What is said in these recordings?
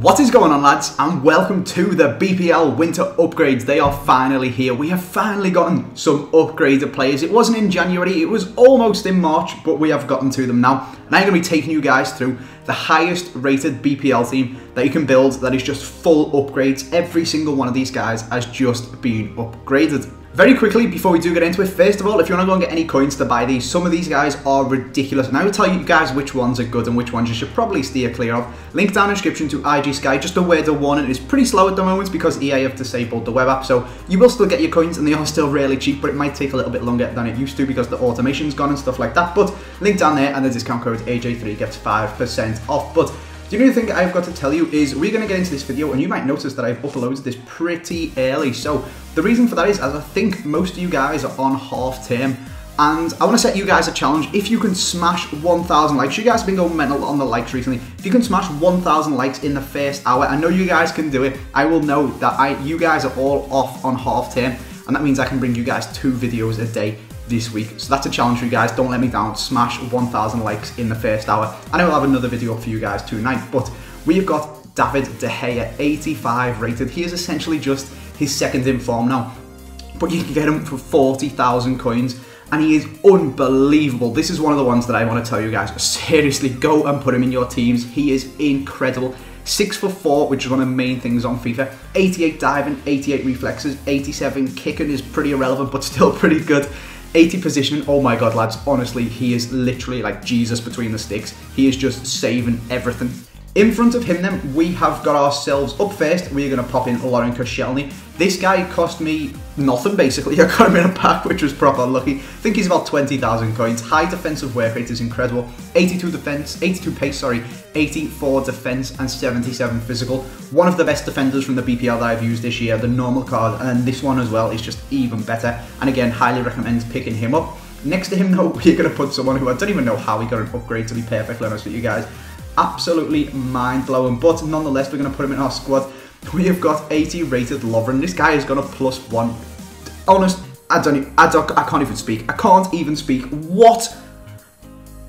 What is going on, lads, and welcome to the BPL Winter Upgrades. They are finally here. We have finally gotten some upgraded players. It wasn't in January, it was almost in March, but we have gotten to them now. And I'm going to be taking you guys through the highest rated BPL team that you can build that is just full upgrades. Every single one of these guys has just been upgraded. Very quickly, before we do get into it, first of all, if you want to go and get any coins to buy these, some of these guys are ridiculous. And I will tell you guys which ones are good and which ones you should probably steer clear of. Link down in the description to IG Sky. Just a word of warning, it is pretty slow at the moment because EA have disabled the web app. So you will still get your coins and they are still really cheap, but it might take a little bit longer than it used to because the automation's gone and stuff like that. But link down there and the discount code AJ3 gets 5% off. But the only thing I've got to tell you is we're going to get into this video, and you might notice that I've uploaded this pretty early. So the reason for that is, as I think most of you guys are on half term, and I want to set you guys a challenge. If you can smash 1,000 likes, you guys have been going mental on the likes recently. If you can smash 1,000 likes in the first hour, I know you guys can do it. I will know that you guys are all off on half term, and that means I can bring you guys 2 videos a day this week. So that's a challenge for you guys. Don't let me down. Smash 1,000 likes in the first hour, and I will have another video up for you guys tonight. But we've got David De Gea, 85 rated. He is essentially just his second in form now, but you can get him for 40,000 coins, and he is unbelievable. This is one of the ones that I want to tell you guys, seriously, go and put him in your teams. He is incredible. 6'4", which is one of the main things on FIFA. 88 diving, 88 reflexes, 87 kicking is pretty irrelevant, but still pretty good. 80 positioning, oh my god, lads, honestly, he is literally like Jesus between the sticks. He is just saving everything. In front of him then, we have got ourselves up first. We're going to pop in Lauren Koscielny. This guy cost me nothing, basically. I got him in a pack, which was proper lucky. I think he's about 20,000 coins. High defensive work rate is incredible. 82 defense, 82 pace, sorry, 84 defense and 77 physical. One of the best defenders from the BPL that I've used this year, the normal card, and this one as well is just even better. And again, highly recommend picking him up. Next to him though, we're going to put someone who I don't even know how he got an upgrade, to be perfectly honest with you guys. Absolutely mind-blowing, but nonetheless, we're going to put him in our squad. We have got 80 rated Lovren. This guy has got a +1. Honest, I can't even speak. I can't even speak. What?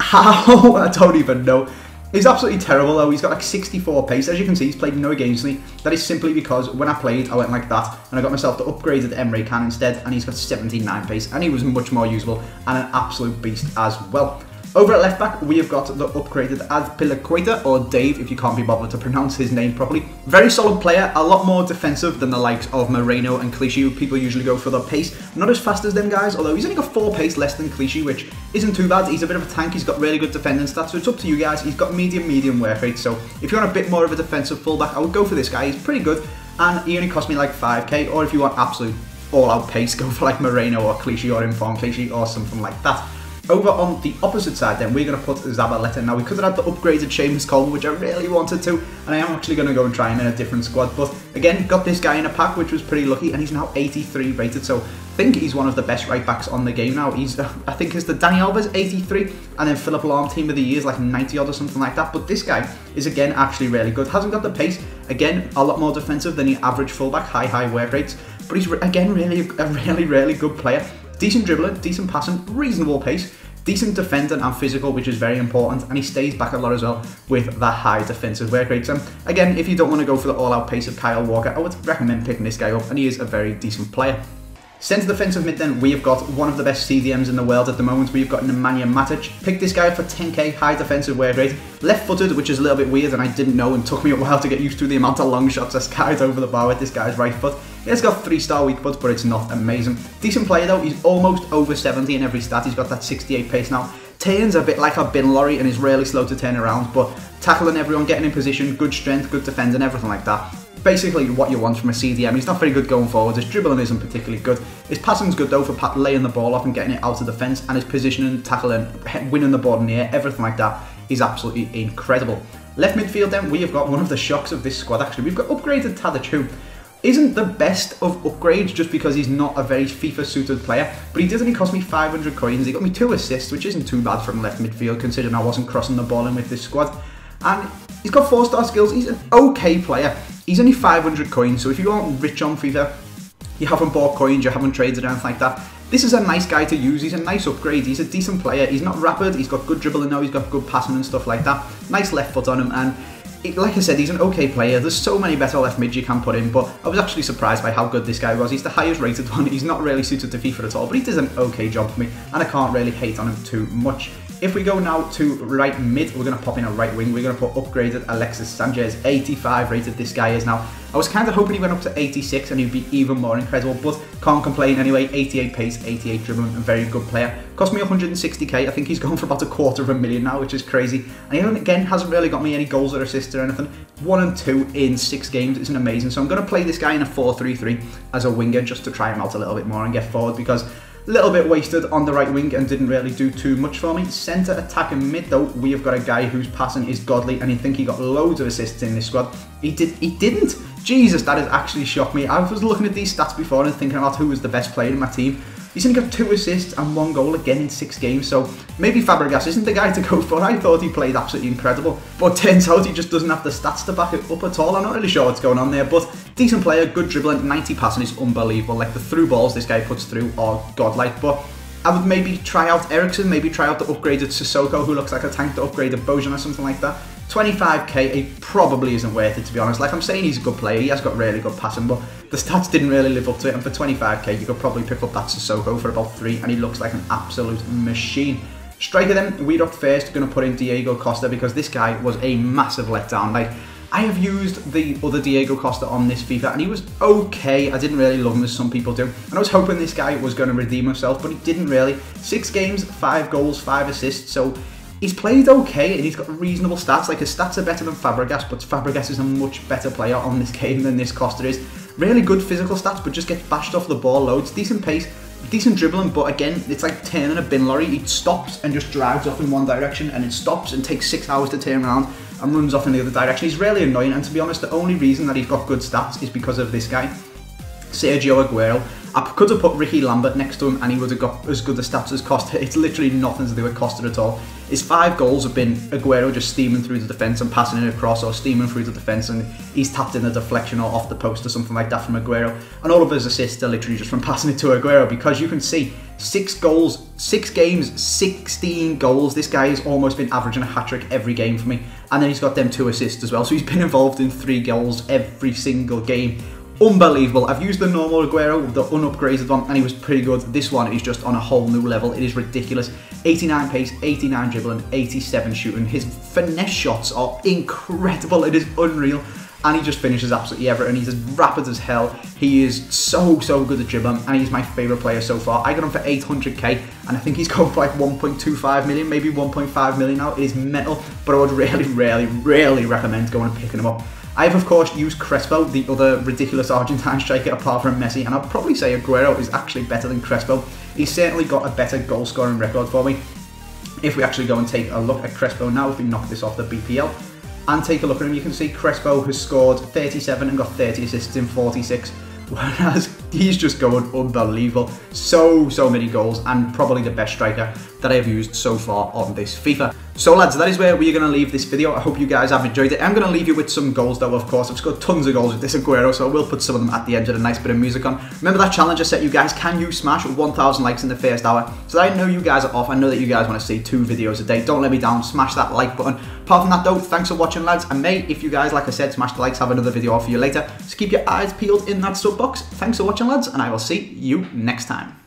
How? I don't even know. He's absolutely terrible though. He's got like 64 pace. As you can see, he's played no games with me. That is simply because when I played, I went like that, and I got myself the upgraded Emre Can instead, and he's got 79 pace, and he was much more usable and an absolute beast as well. Over at left back, we have got the upgraded Azpilicueta, or Dave, if you can't be bothered to pronounce his name properly. Very solid player, a lot more defensive than the likes of Moreno and Clichy. People usually go for the pace. Not as fast as them guys, although he's only got 4 pace less than Clichy, which isn't too bad. He's a bit of a tank, he's got really good defending stats, so it's up to you guys. He's got medium work rate, so if you want a bit more of a defensive fullback, I would go for this guy. He's pretty good, and he only cost me like 5k, or if you want absolute all-out pace, go for like Moreno or Clichy or Inform Clichy or something like that. Over on the opposite side then, we're going to put Zabaleta. Now, we could have had the upgraded Seamus Coleman, which I really wanted to, and I am actually going to go and try him in a different squad. But again, got this guy in a pack, which was pretty lucky, and he's now 83 rated, so I think he's one of the best right backs on the game now. He's, I think it's the Dani Alves 83, and then Philip Lahm Team of the Year is like 90 odd or something like that. But this guy is again actually really good. Hasn't got the pace, again, a lot more defensive than your average fullback, high work rates, but he's again really good player. Decent dribbling, decent passing, reasonable pace, decent defending and physical, which is very important, and he stays back a lot as well with the high defensive work rates. And again, if you don't want to go for the all-out pace of Kyle Walker, I would recommend picking this guy up, and he is a very decent player. Centre defensive mid then, we have got one of the best CDMs in the world at the moment. We've got Nemanja Matic. Picked this guy up for 10k, high defensive work rate. Left-footed, which is a little bit weird, and I didn't know, and took me a while to get used to the amount of long shots I skied over the bar with this guy's right foot. He has got 3-star weak foot, but it's not amazing. Decent player though, he's almost over 70 in every stat. He's got that 68 pace now. Turns a bit like a bin lorry and is really slow to turn around, but tackling everyone, getting in position, good strength, good defending, everything like that. Basically what you want from a CDM. He's not very good going forward, his dribbling isn't particularly good. His passing's good though for laying the ball off and getting it out of defence, and his positioning, tackling, winning the ball in the air, everything like that is absolutely incredible. Left midfield then, we have got one of the shocks of this squad actually. We've got upgraded Tadic, who isn't the best of upgrades just because he's not a very FIFA suited player, but he did only cost me 500 coins. He got me 2 assists, which isn't too bad from left midfield considering I wasn't crossing the ball in with this squad. And he's got 4-star skills. He's an okay player. He's only 500 coins, so if you aren't rich on FIFA, you haven't bought coins, you haven't traded or anything like that, this is a nice guy to use. He's a nice upgrade. He's a decent player. He's not rapid. He's got good dribbling now. He's got good passing and stuff like that. Nice left foot on him, and like I said, he's an okay player. There's so many better left mids you can put in, but I was actually surprised by how good this guy was. He's the highest rated one. He's not really suited to FIFA at all, but he does an okay job for me, and I can't really hate on him too much. If we go now to right mid, we're going to pop in a right wing. We're going to put upgraded Sanchez. 85 rated this guy is now. I was kind of hoping he went up to 86 and he'd be even more incredible, but can't complain anyway. 88 pace, 88 dribbling, a very good player. Cost me 160k. I think he's gone for about $250,000 now, which is crazy. And he, again, hasn't really got me any goals or assists or anything. 1 and 2 in 6 games isn't amazing. So I'm going to play this guy in a 4-3-3 as a winger just to try him out a little bit more and get forward, because a little bit wasted on the right wing and didn't really do too much for me. Centre, attack and mid though, we have got a guy whose passing is godly, and I think he got loads of assists in this squad. He didn't. Jesus, that has actually shocked me. I was looking at these stats before and thinking about who was the best player in my team. He's only got 2 assists and 1 goal again in 6 games, so maybe Fabregas isn't the guy to go for. I thought he played absolutely incredible, but turns out he just doesn't have the stats to back it up at all. I'm not really sure what's going on there, but decent player, good dribbling, 90 passing is unbelievable. Like, the through balls this guy puts through are godlike, but I would maybe try out Ericsson, maybe try out the upgraded Sissoko, who looks like a tank, the upgraded Bojan or something like that. 25k, it probably isn't worth it, to be honest. Like, I'm saying he's a good player, he has got really good passing, but the stats didn't really live up to it, and for 25k you could probably pick up that Sissoko for about 3, and he looks like an absolute machine. Striker then, we're up first, going to put in Diego Costa, because this guy was a massive letdown. Like, I have used the other Diego Costa on this FIFA, and he was okay. I didn't really love him as some people do, and I was hoping this guy was going to redeem himself, but he didn't really. 6 games, 5 goals, 5 assists, so he's played okay, and he's got reasonable stats. Like, his stats are better than Fabregas, but Fabregas is a much better player on this game than this Costa is. Really good physical stats, but just gets bashed off the ball loads. Decent pace, decent dribbling, but again, it's like turning a bin lorry. He stops and just drives off in one direction, and it stops and takes 6 hours to turn around and runs off in the other direction. He's really annoying, and to be honest, the only reason that he's got good stats is because of this guy, Sergio Aguero. I could have put Ricky Lambert next to him and he would have got as good a stats as Costa. It's literally nothing to do with Costa at all. His 5 goals have been Aguero just steaming through the defence and passing it across, or steaming through the defence and he's tapped in a deflection or off the post or something like that from Aguero. And all of his assists are literally just from passing it to Aguero, because you can see 6 goals, 6 games, 16 goals. This guy has almost been averaging a hat-trick every game for me. And then he's got them 2 assists as well. So he's been involved in 3 goals every single game. Unbelievable. I've used the normal Aguero, the unupgraded one, and he was pretty good. This one is just on a whole new level. It is ridiculous. 89 pace, 89 dribbling, 87 shooting. His finesse shots are incredible. It is unreal. And he just finishes absolutely everything. He's as rapid as hell. He is so good at dribbling, and he's my favourite player so far. I got him for 800k, and I think he's going for like 1.25 million, maybe 1.5 million now. It is mental, but I would really recommend going and picking him up. I have, of course, used Crespo, the other ridiculous Argentine striker apart from Messi, and I'd probably say Aguero is actually better than Crespo. He's certainly got a better goal scoring record for me. If we actually go and take a look at Crespo now, if we knock this off the BPL, and take a look at him, you can see Crespo has scored 37 and got 30 assists in 46, whereas he's just going unbelievable. So many goals, and probably the best striker that I've used so far on this FIFA. So lads, that is where we're going to leave this video. I hope you guys have enjoyed it. I'm going to leave you with some goals though, of course. I've scored tons of goals with this Aguero, so I will put some of them at the end with a nice bit of music on. Remember that challenge I set you guys? Can you smash 1,000 likes in the first hour? So that I know you guys are off. I know that you guys want to see 2 videos a day. Don't let me down. Smash that like button. Apart from that though, thanks for watching lads. And may, if you guys, like I said, smash the likes, have another video off for you later. So keep your eyes peeled in that sub box. Thanks for watching lads, and I will see you next time.